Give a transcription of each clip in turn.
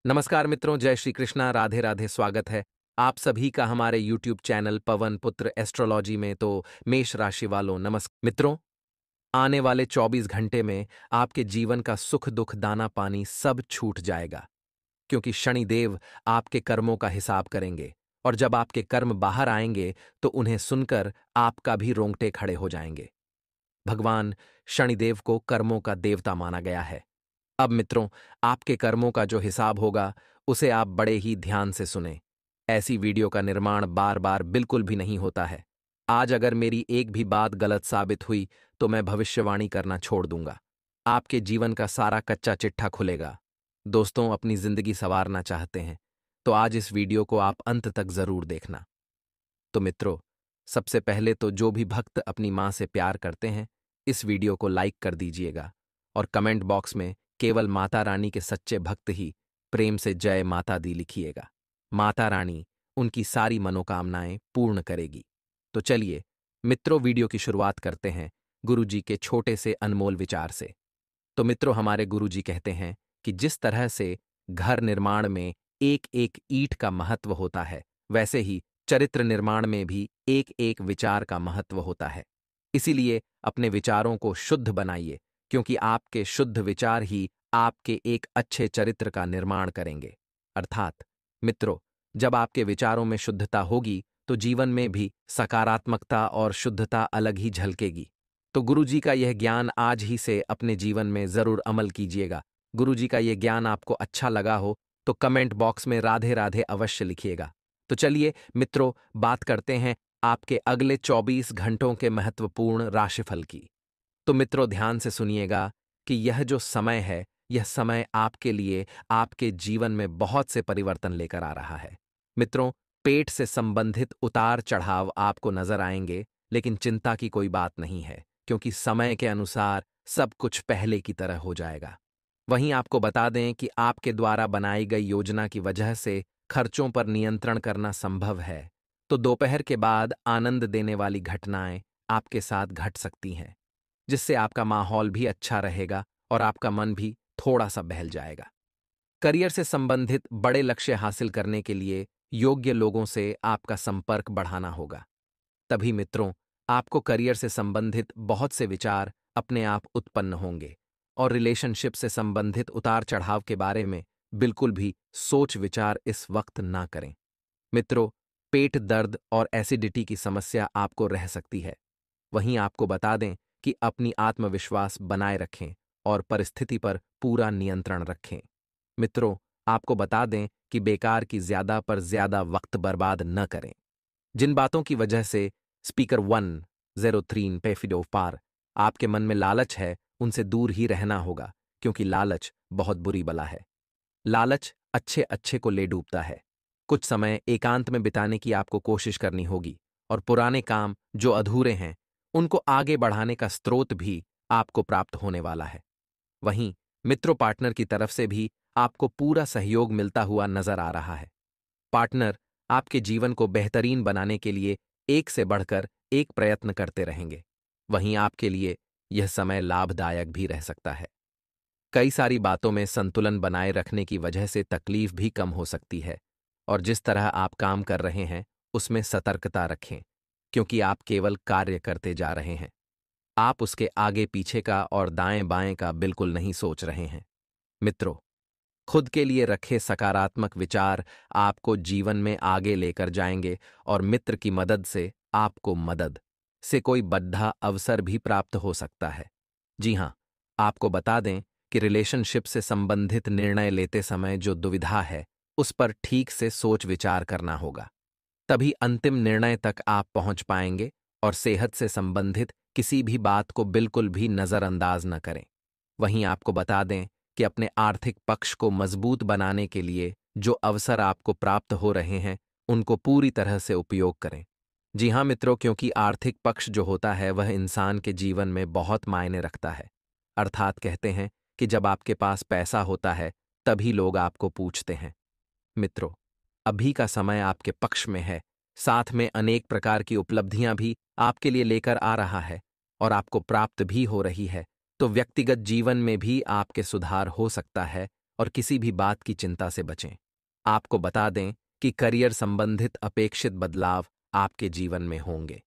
नमस्कार मित्रों, जय श्री कृष्णा, राधे राधे। स्वागत है आप सभी का हमारे यूट्यूब चैनल पवन पुत्र एस्ट्रोलॉजी में। तो मेष राशि वालों नमस्कार मित्रों, आने वाले 24 घंटे में आपके जीवन का सुख दुख दाना पानी सब छूट जाएगा, क्योंकि शनिदेव आपके कर्मों का हिसाब करेंगे। और जब आपके कर्म बाहर आएंगे तो उन्हें सुनकर आपका भी रोंगटे खड़े हो जाएंगे। भगवान शनिदेव को कर्मों का देवता माना गया है। अब मित्रों, आपके कर्मों का जो हिसाब होगा उसे आप बड़े ही ध्यान से सुनें। ऐसी वीडियो का निर्माण बार बार बिल्कुल भी नहीं होता है। आज अगर मेरी एक भी बात गलत साबित हुई तो मैं भविष्यवाणी करना छोड़ दूंगा। आपके जीवन का सारा कच्चा चिट्ठा खुलेगा। दोस्तों, अपनी जिंदगी संवारना चाहते हैं तो आज इस वीडियो को आप अंत तक जरूर देखना। तो मित्रों, सबसे पहले तो जो भी भक्त अपनी मां से प्यार करते हैं, इस वीडियो को लाइक कर दीजिएगा और कमेंट बॉक्स में केवल माता रानी के सच्चे भक्त ही प्रेम से जय माता दी लिखिएगा। माता रानी उनकी सारी मनोकामनाएं पूर्ण करेगी। तो चलिए मित्रों, वीडियो की शुरुआत करते हैं गुरुजी के छोटे से अनमोल विचार से। तो मित्रों, हमारे गुरुजी कहते हैं कि जिस तरह से घर निर्माण में एक एक ईंट का महत्व होता है, वैसे ही चरित्र निर्माण में भी एक एक विचार का महत्व होता है। इसीलिए अपने विचारों को शुद्ध बनाइए, क्योंकि आपके शुद्ध विचार ही आपके एक अच्छे चरित्र का निर्माण करेंगे। अर्थात मित्रों, जब आपके विचारों में शुद्धता होगी तो जीवन में भी सकारात्मकता और शुद्धता अलग ही झलकेगी। तो गुरुजी का यह ज्ञान आज ही से अपने जीवन में जरूर अमल कीजिएगा। गुरुजी का यह ज्ञान आपको अच्छा लगा हो तो कमेंट बॉक्स में राधे राधे अवश्य लिखिएगा। तो चलिए मित्रों, बात करते हैं आपके अगले 24 घंटों के महत्वपूर्ण राशिफल की। तो मित्रों, ध्यान से सुनिएगा कि यह जो समय है, यह समय आपके लिए आपके जीवन में बहुत से परिवर्तन लेकर आ रहा है। मित्रों, पेट से संबंधित उतार चढ़ाव आपको नजर आएंगे, लेकिन चिंता की कोई बात नहीं है, क्योंकि समय के अनुसार सब कुछ पहले की तरह हो जाएगा। वहीं आपको बता दें कि आपके द्वारा बनाई गई योजना की वजह से खर्चों पर नियंत्रण करना संभव है। तो दोपहर के बाद आनंद देने वाली घटनाएं आपके साथ घट सकती हैं, जिससे आपका माहौल भी अच्छा रहेगा और आपका मन भी थोड़ा सा बहल जाएगा। करियर से संबंधित बड़े लक्ष्य हासिल करने के लिए योग्य लोगों से आपका संपर्क बढ़ाना होगा। तभी मित्रों, आपको करियर से संबंधित बहुत से विचार अपने आप उत्पन्न होंगे और रिलेशनशिप से संबंधित उतार चढ़ाव के बारे में बिल्कुल भी सोच विचार इस वक्त ना करें। मित्रों, पेट दर्द और एसिडिटी की समस्या आपको रह सकती है। वहीं आपको बता दें कि अपनी आत्मविश्वास बनाए रखें और परिस्थिति पर पूरा नियंत्रण रखें। मित्रों, आपको बता दें कि बेकार की ज्यादा पर ज्यादा वक्त बर्बाद न करें। जिन बातों की वजह से स्पीकर 103 पेफिडो पार आपके मन में लालच है, उनसे दूर ही रहना होगा, क्योंकि लालच बहुत बुरी बला है। लालच अच्छे अच्छे को ले डूबता है। कुछ समय एकांत में बिताने की आपको कोशिश करनी होगी और पुराने काम जो अधूरे हैं उनको आगे बढ़ाने का स्रोत भी आपको प्राप्त होने वाला है। वहीं मित्रों, पार्टनर की तरफ से भी आपको पूरा सहयोग मिलता हुआ नजर आ रहा है। पार्टनर आपके जीवन को बेहतरीन बनाने के लिए एक से बढ़कर एक प्रयत्न करते रहेंगे। वहीं आपके लिए यह समय लाभदायक भी रह सकता है। कई सारी बातों में संतुलन बनाए रखने की वजह से तकलीफ भी कम हो सकती है, और जिस तरह आप काम कर रहे हैं उसमें सतर्कता रखें, क्योंकि आप केवल कार्य करते जा रहे हैं। आप उसके आगे पीछे का और दाएं बाएं का बिल्कुल नहीं सोच रहे हैं। मित्रों, खुद के लिए रखे सकारात्मक विचार आपको जीवन में आगे लेकर जाएंगे और मित्र की मदद से आपको मदद से कोई बद्धा अवसर भी प्राप्त हो सकता है। जी हां, आपको बता दें कि रिलेशनशिप से संबंधित निर्णय लेते समय जो दुविधा है, उस पर ठीक से सोच विचार करना होगा। तभी अंतिम निर्णय तक आप पहुंच पाएंगे, और सेहत से संबंधित किसी भी बात को बिल्कुल भी नजरअंदाज न करें। वहीं आपको बता दें कि अपने आर्थिक पक्ष को मजबूत बनाने के लिए जो अवसर आपको प्राप्त हो रहे हैं, उनको पूरी तरह से उपयोग करें। जी हां मित्रों, क्योंकि आर्थिक पक्ष जो होता है वह इंसान के जीवन में बहुत मायने रखता है। अर्थात कहते हैं कि जब आपके पास पैसा होता है तभी लोग आपको पूछते हैं। मित्रों, अभी का समय आपके पक्ष में है, साथ में अनेक प्रकार की उपलब्धियां भी आपके लिए लेकर आ रहा है और आपको प्राप्त भी हो रही है। तो व्यक्तिगत जीवन में भी आपके सुधार हो सकता है और किसी भी बात की चिंता से बचें। आपको बता दें कि करियर संबंधित अपेक्षित बदलाव आपके जीवन में होंगे।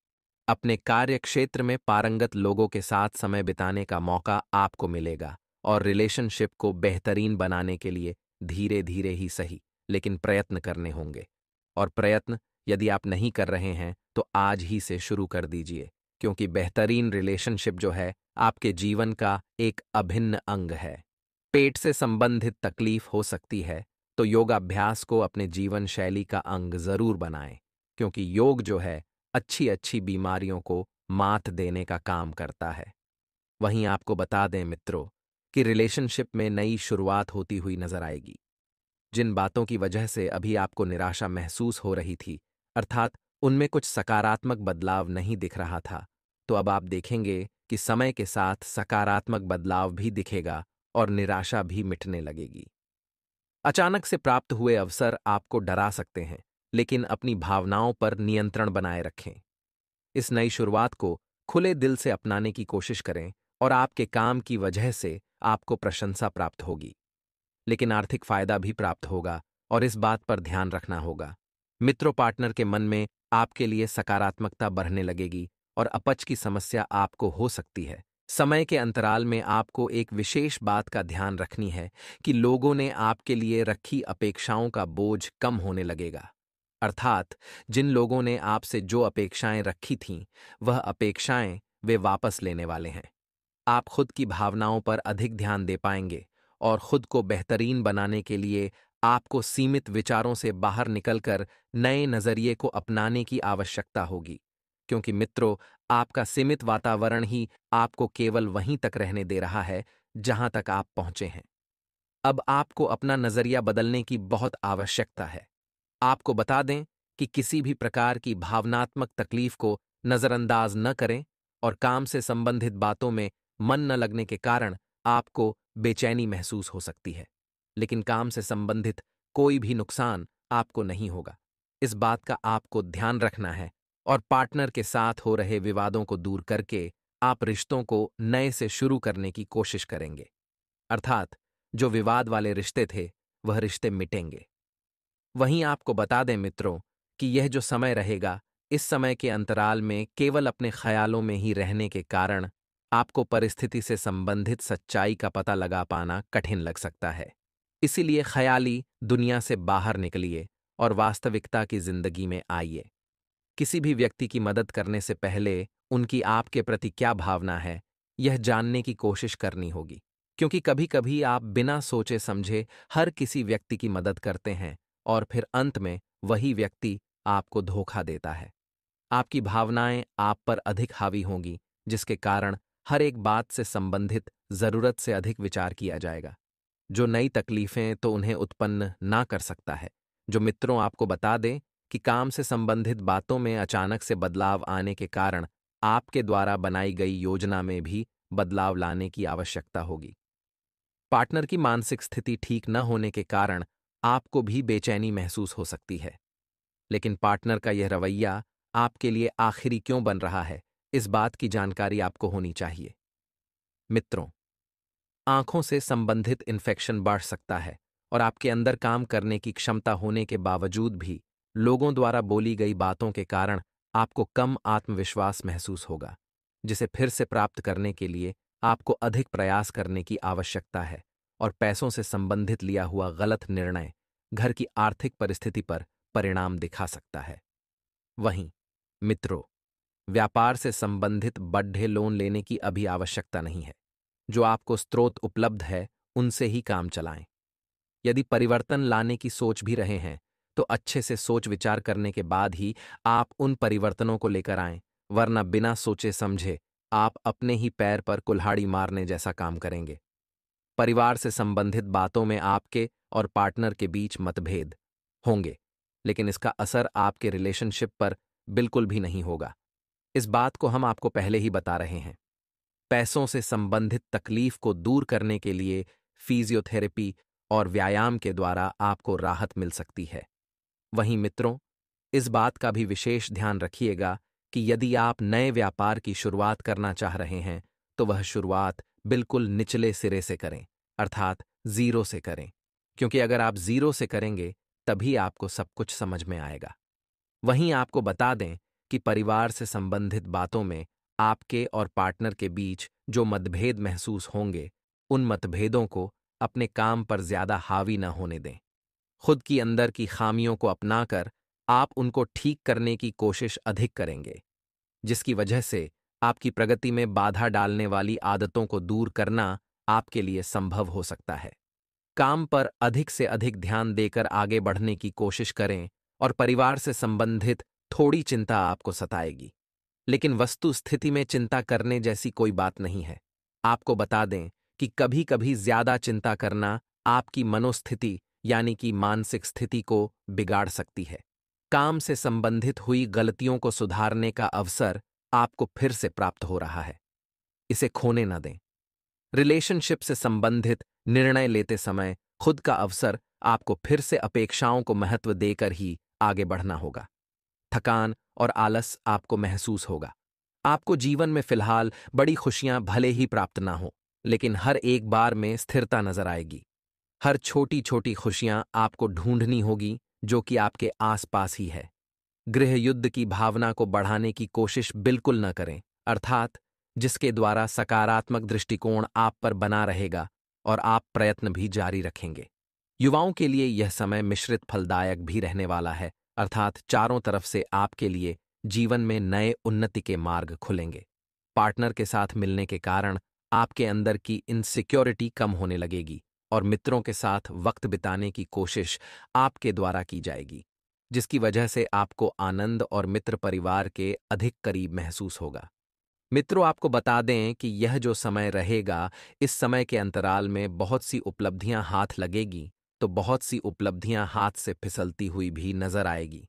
अपने कार्य क्षेत्र में पारंगत लोगों के साथ समय बिताने का मौका आपको मिलेगा और रिलेशनशिप को बेहतरीन बनाने के लिए धीरे धीरे ही सही, लेकिन प्रयत्न करने होंगे। और प्रयत्न यदि आप नहीं कर रहे हैं तो आज ही से शुरू कर दीजिए, क्योंकि बेहतरीन रिलेशनशिप जो है आपके जीवन का एक अभिन्न अंग है। पेट से संबंधित तकलीफ हो सकती है तो योगाभ्यास को अपने जीवन शैली का अंग जरूर बनाएं, क्योंकि योग जो है अच्छी अच्छी बीमारियों को मात देने का काम करता है। वहीं आपको बता दें मित्रों कि रिलेशनशिप में नई शुरुआत होती हुई नजर आएगी। जिन बातों की वजह से अभी आपको निराशा महसूस हो रही थी, अर्थात उनमें कुछ सकारात्मक बदलाव नहीं दिख रहा था, तो अब आप देखेंगे कि समय के साथ सकारात्मक बदलाव भी दिखेगा और निराशा भी मिटने लगेगी। अचानक से प्राप्त हुए अवसर आपको डरा सकते हैं, लेकिन अपनी भावनाओं पर नियंत्रण बनाए रखें। इस नई शुरुआत को खुले दिल से अपनाने की कोशिश करें और आपके काम की वजह से आपको प्रशंसा प्राप्त होगी, लेकिन आर्थिक फायदा भी प्राप्त होगा और इस बात पर ध्यान रखना होगा। मित्रों पार्टनर के मन में आपके लिए सकारात्मकता बढ़ने लगेगी और अपच की समस्या आपको हो सकती है। समय के अंतराल में आपको एक विशेष बात का ध्यान रखनी है कि लोगों ने आपके लिए रखी अपेक्षाओं का बोझ कम होने लगेगा। अर्थात जिन लोगों ने आपसे जो अपेक्षाएं रखी थीं, वह अपेक्षाएं वे वापस लेने वाले हैं। आप खुद की भावनाओं पर अधिक ध्यान दे पाएंगे और खुद को बेहतरीन बनाने के लिए आपको सीमित विचारों से बाहर निकलकर नए नजरिए को अपनाने की आवश्यकता होगी, क्योंकि मित्रों आपका सीमित वातावरण ही आपको केवल वहीं तक रहने दे रहा है जहां तक आप पहुंचे हैं। अब आपको अपना नजरिया बदलने की बहुत आवश्यकता है। आपको बता दें कि किसी भी प्रकार की भावनात्मक तकलीफ को नजरअंदाज न करें और काम से संबंधित बातों में मन न लगने के कारण आपको बेचैनी महसूस हो सकती है, लेकिन काम से संबंधित कोई भी नुकसान आपको नहीं होगा। इस बात का आपको ध्यान रखना है और पार्टनर के साथ हो रहे विवादों को दूर करके आप रिश्तों को नए से शुरू करने की कोशिश करेंगे। अर्थात जो विवाद वाले रिश्ते थे वह रिश्ते मिटेंगे। वहीं आपको बता दें मित्रों कि यह जो समय रहेगा, इस समय के अंतराल में केवल अपने ख्यालों में ही रहने के कारण आपको परिस्थिति से संबंधित सच्चाई का पता लगा पाना कठिन लग सकता है। इसीलिए ख्याली दुनिया से बाहर निकलिए और वास्तविकता की जिंदगी में आइए। किसी भी व्यक्ति की मदद करने से पहले उनकी आपके प्रति क्या भावना है, यह जानने की कोशिश करनी होगी, क्योंकि कभी कभी आप बिना सोचे समझे हर किसी व्यक्ति की मदद करते हैं और फिर अंत में वही व्यक्ति आपको धोखा देता है। आपकी भावनाएं आप पर अधिक हावी होंगी, जिसके कारण हर एक बात से संबंधित जरूरत से अधिक विचार किया जाएगा, जो नई तकलीफें तो उन्हें उत्पन्न ना कर सकता है। जो मित्रों आपको बता दें कि काम से संबंधित बातों में अचानक से बदलाव आने के कारण आपके द्वारा बनाई गई योजना में भी बदलाव लाने की आवश्यकता होगी। पार्टनर की मानसिक स्थिति ठीक न होने के कारण आपको भी बेचैनी महसूस हो सकती है, लेकिन पार्टनर का यह रवैया आपके लिए आखिरी क्यों बन रहा है, इस बात की जानकारी आपको होनी चाहिए। मित्रों, आंखों से संबंधित इन्फेक्शन बढ़ सकता है और आपके अंदर काम करने की क्षमता होने के बावजूद भी लोगों द्वारा बोली गई बातों के कारण आपको कम आत्मविश्वास महसूस होगा, जिसे फिर से प्राप्त करने के लिए आपको अधिक प्रयास करने की आवश्यकता है और पैसों से संबंधित लिया हुआ गलत निर्णय घर की आर्थिक परिस्थिति पर परिणाम दिखा सकता है। वहीं मित्रों, व्यापार से संबंधित बड़े लोन लेने की अभी आवश्यकता नहीं है। जो आपको स्रोत उपलब्ध है उनसे ही काम चलाएं। यदि परिवर्तन लाने की सोच भी रहे हैं तो अच्छे से सोच विचार करने के बाद ही आप उन परिवर्तनों को लेकर आएं, वरना बिना सोचे समझे आप अपने ही पैर पर कुल्हाड़ी मारने जैसा काम करेंगे। परिवार से संबंधित बातों में आपके और पार्टनर के बीच मतभेद होंगे, लेकिन इसका असर आपके रिलेशनशिप पर बिल्कुल भी नहीं होगा। इस बात को हम आपको पहले ही बता रहे हैं। पैसों से संबंधित तकलीफ को दूर करने के लिए फिजियोथेरेपी और व्यायाम के द्वारा आपको राहत मिल सकती है। वहीं मित्रों, इस बात का भी विशेष ध्यान रखिएगा कि यदि आप नए व्यापार की शुरुआत करना चाह रहे हैं तो वह शुरुआत बिल्कुल निचले सिरे से करें, अर्थात जीरो से करें। क्योंकि अगर आप जीरो से करेंगे तभी आपको सब कुछ समझ में आएगा। वहीं आपको बता दें कि परिवार से संबंधित बातों में आपके और पार्टनर के बीच जो मतभेद महसूस होंगे, उन मतभेदों को अपने काम पर ज्यादा हावी न होने दें। खुद की अंदर की खामियों को अपनाकर आप उनको ठीक करने की कोशिश अधिक करेंगे, जिसकी वजह से आपकी प्रगति में बाधा डालने वाली आदतों को दूर करना आपके लिए संभव हो सकता है। काम पर अधिक से अधिक ध्यान देकर आगे बढ़ने की कोशिश करें और परिवार से संबंधित थोड़ी चिंता आपको सताएगी, लेकिन वस्तु स्थिति में चिंता करने जैसी कोई बात नहीं है। आपको बता दें कि कभी-कभी ज्यादा चिंता करना आपकी मनोस्थिति यानी कि मानसिक स्थिति को बिगाड़ सकती है। काम से संबंधित हुई गलतियों को सुधारने का अवसर आपको फिर से प्राप्त हो रहा है, इसे खोने न दें। रिलेशनशिप से संबंधित निर्णय लेते समय खुद का अवसर आपको फिर से अपेक्षाओं को महत्व देकर ही आगे बढ़ना होगा। थकान और आलस आपको महसूस होगा। आपको जीवन में फिलहाल बड़ी खुशियां भले ही प्राप्त ना हो, लेकिन हर एक बार में स्थिरता नजर आएगी। हर छोटी छोटी खुशियां आपको ढूंढनी होगी जो कि आपके आसपास ही है। गृह युद्ध की भावना को बढ़ाने की कोशिश बिल्कुल न करें, अर्थात जिसके द्वारा सकारात्मक दृष्टिकोण आप पर बना रहेगा और आप प्रयत्न भी जारी रखेंगे। युवाओं के लिए यह समय मिश्रित फलदायक भी रहने वाला है, अर्थात चारों तरफ से आपके लिए जीवन में नए उन्नति के मार्ग खुलेंगे। पार्टनर के साथ मिलने के कारण आपके अंदर की इनसिक्योरिटी कम होने लगेगी और मित्रों के साथ वक्त बिताने की कोशिश आपके द्वारा की जाएगी, जिसकी वजह से आपको आनंद और मित्र परिवार के अधिक करीब महसूस होगा। मित्रों, आपको बता दें कि यह जो समय रहेगा, इस समय के अंतराल में बहुत सी उपलब्धियां हाथ लगेगी, तो बहुत सी उपलब्धियां हाथ से फिसलती हुई भी नजर आएगी।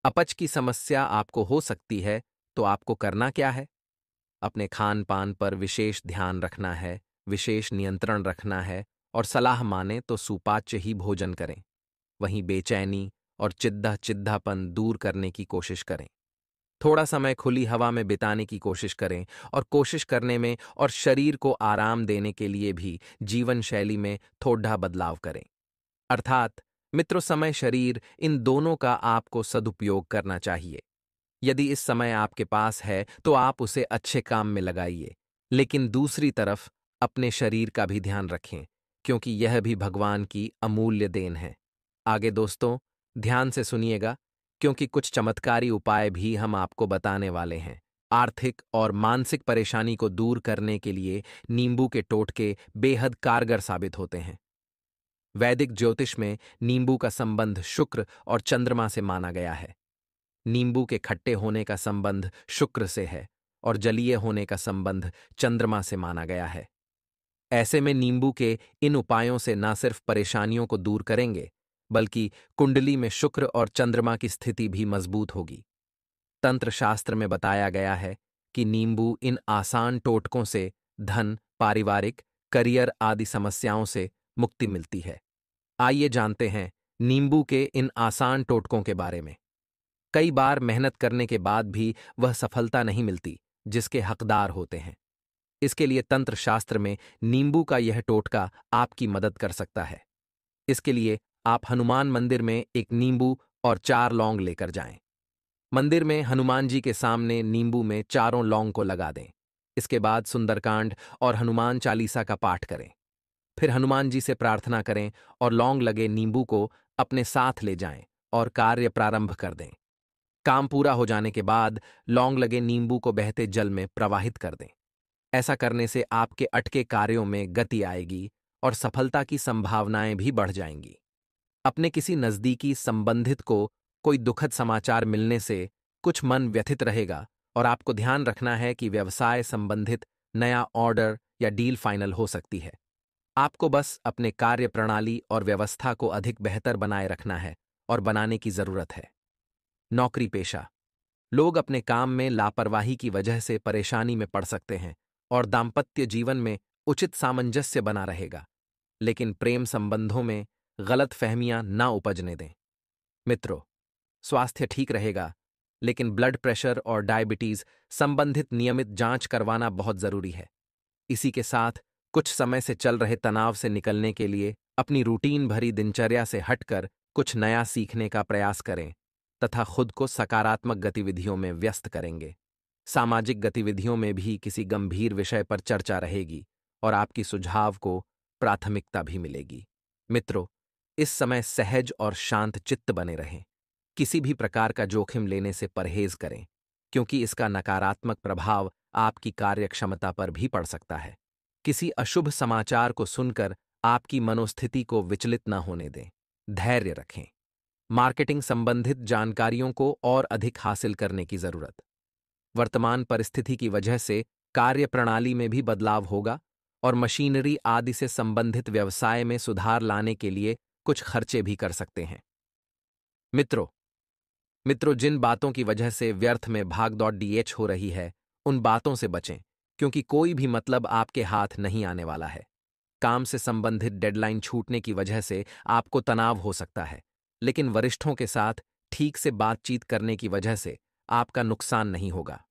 अपच की समस्या आपको हो सकती है, तो आपको करना क्या है? अपने खान पान पर विशेष ध्यान रखना है, विशेष नियंत्रण रखना है और सलाह माने तो सुपाच्य ही भोजन करें। वहीं बेचैनी और चिद्धापन दूर करने की कोशिश करें। थोड़ा समय खुली हवा में बिताने की कोशिश करें और कोशिश करने में और शरीर को आराम देने के लिए भी जीवन शैली में थोड़ा बदलाव करें। अर्थात मित्रों, समय शरीर इन दोनों का आपको सदुपयोग करना चाहिए। यदि इस समय आपके पास है तो आप उसे अच्छे काम में लगाइए, लेकिन दूसरी तरफ अपने शरीर का भी ध्यान रखें, क्योंकि यह भी भगवान की अमूल्य देन है। आगे दोस्तों ध्यान से सुनिएगा, क्योंकि कुछ चमत्कारी उपाय भी हम आपको बताने वाले हैं। आर्थिक और मानसिक परेशानी को दूर करने के लिए नींबू के टोटके बेहद कारगर साबित होते हैं। वैदिक ज्योतिष में नींबू का संबंध शुक्र और चंद्रमा से माना गया है। नींबू के खट्टे होने का संबंध शुक्र से है और जलीय होने का संबंध चंद्रमा से माना गया है। ऐसे में नींबू के इन उपायों से न सिर्फ परेशानियों को दूर करेंगे, बल्कि कुंडली में शुक्र और चंद्रमा की स्थिति भी मजबूत होगी। तंत्र शास्त्र में बताया गया है कि नींबू इन आसान टोटकों से धन, पारिवारिक, करियर आदि समस्याओं से मुक्ति मिलती है। आइए जानते हैं नींबू के इन आसान टोटकों के बारे में। कई बार मेहनत करने के बाद भी वह सफलता नहीं मिलती जिसके हकदार होते हैं। इसके लिए तंत्र शास्त्र में नींबू का यह टोटका आपकी मदद कर सकता है। इसके लिए आप हनुमान मंदिर में एक नींबू और 4 लौंग लेकर जाएं। मंदिर में हनुमान जी के सामने नींबू में चारों लौंग को लगा दें। इसके बाद सुंदरकांड और हनुमान चालीसा का पाठ करें। फिर हनुमान जी से प्रार्थना करें और लौंग लगे नींबू को अपने साथ ले जाएं और कार्य प्रारंभ कर दें। काम पूरा हो जाने के बाद लौंग लगे नींबू को बहते जल में प्रवाहित कर दें। ऐसा करने से आपके अटके कार्यों में गति आएगी और सफलता की संभावनाएं भी बढ़ जाएंगी। अपने किसी नजदीकी संबंधित को कोई दुखद समाचार मिलने से कुछ मन व्यथित रहेगा और आपको ध्यान रखना है कि व्यवसाय संबंधित नया ऑर्डर या डील फाइनल हो सकती है। आपको बस अपने कार्य प्रणाली और व्यवस्था को अधिक बेहतर बनाए रखना है और बनाने की जरूरत है। नौकरी पेशा लोग अपने काम में लापरवाही की वजह से परेशानी में पड़ सकते हैं और दाम्पत्य जीवन में उचित सामंजस्य बना रहेगा, लेकिन प्रेम संबंधों में गलत फहमियां ना उपजने दें। मित्रों, स्वास्थ्य ठीक रहेगा, लेकिन ब्लड प्रेशर और डायबिटीज संबंधित नियमित जांच करवाना बहुत जरूरी है। इसी के साथ कुछ समय से चल रहे तनाव से निकलने के लिए अपनी रूटीन भरी दिनचर्या से हटकर कुछ नया सीखने का प्रयास करें तथा खुद को सकारात्मक गतिविधियों में व्यस्त करेंगे। सामाजिक गतिविधियों में भी किसी गंभीर विषय पर चर्चा रहेगी और आपकी सुझाव को प्राथमिकता भी मिलेगी। मित्रों, इस समय सहज और शांत चित्त बने रहें। किसी भी प्रकार का जोखिम लेने से परहेज करें, क्योंकि इसका नकारात्मक प्रभाव आपकी कार्यक्षमता पर भी पड़ सकता है। किसी अशुभ समाचार को सुनकर आपकी मनोस्थिति को विचलित न होने दें। धैर्य रखें। मार्केटिंग संबंधित जानकारियों को और अधिक हासिल करने की जरूरत। वर्तमान परिस्थिति की वजह से कार्यप्रणाली में भी बदलाव होगा और मशीनरी आदि से संबंधित व्यवसाय में सुधार लाने के लिए कुछ खर्चे भी कर सकते हैं। मित्रों, जिन बातों की वजह से व्यर्थ में भागदौड़ डीएच हो रही है, उन बातों से बचें, क्योंकि कोई भी मतलब आपके हाथ नहीं आने वाला है। काम से संबंधित डेडलाइन छूटने की वजह से आपको तनाव हो सकता है, लेकिन वरिष्ठों के साथ ठीक से बातचीत करने की वजह से आपका नुकसान नहीं होगा।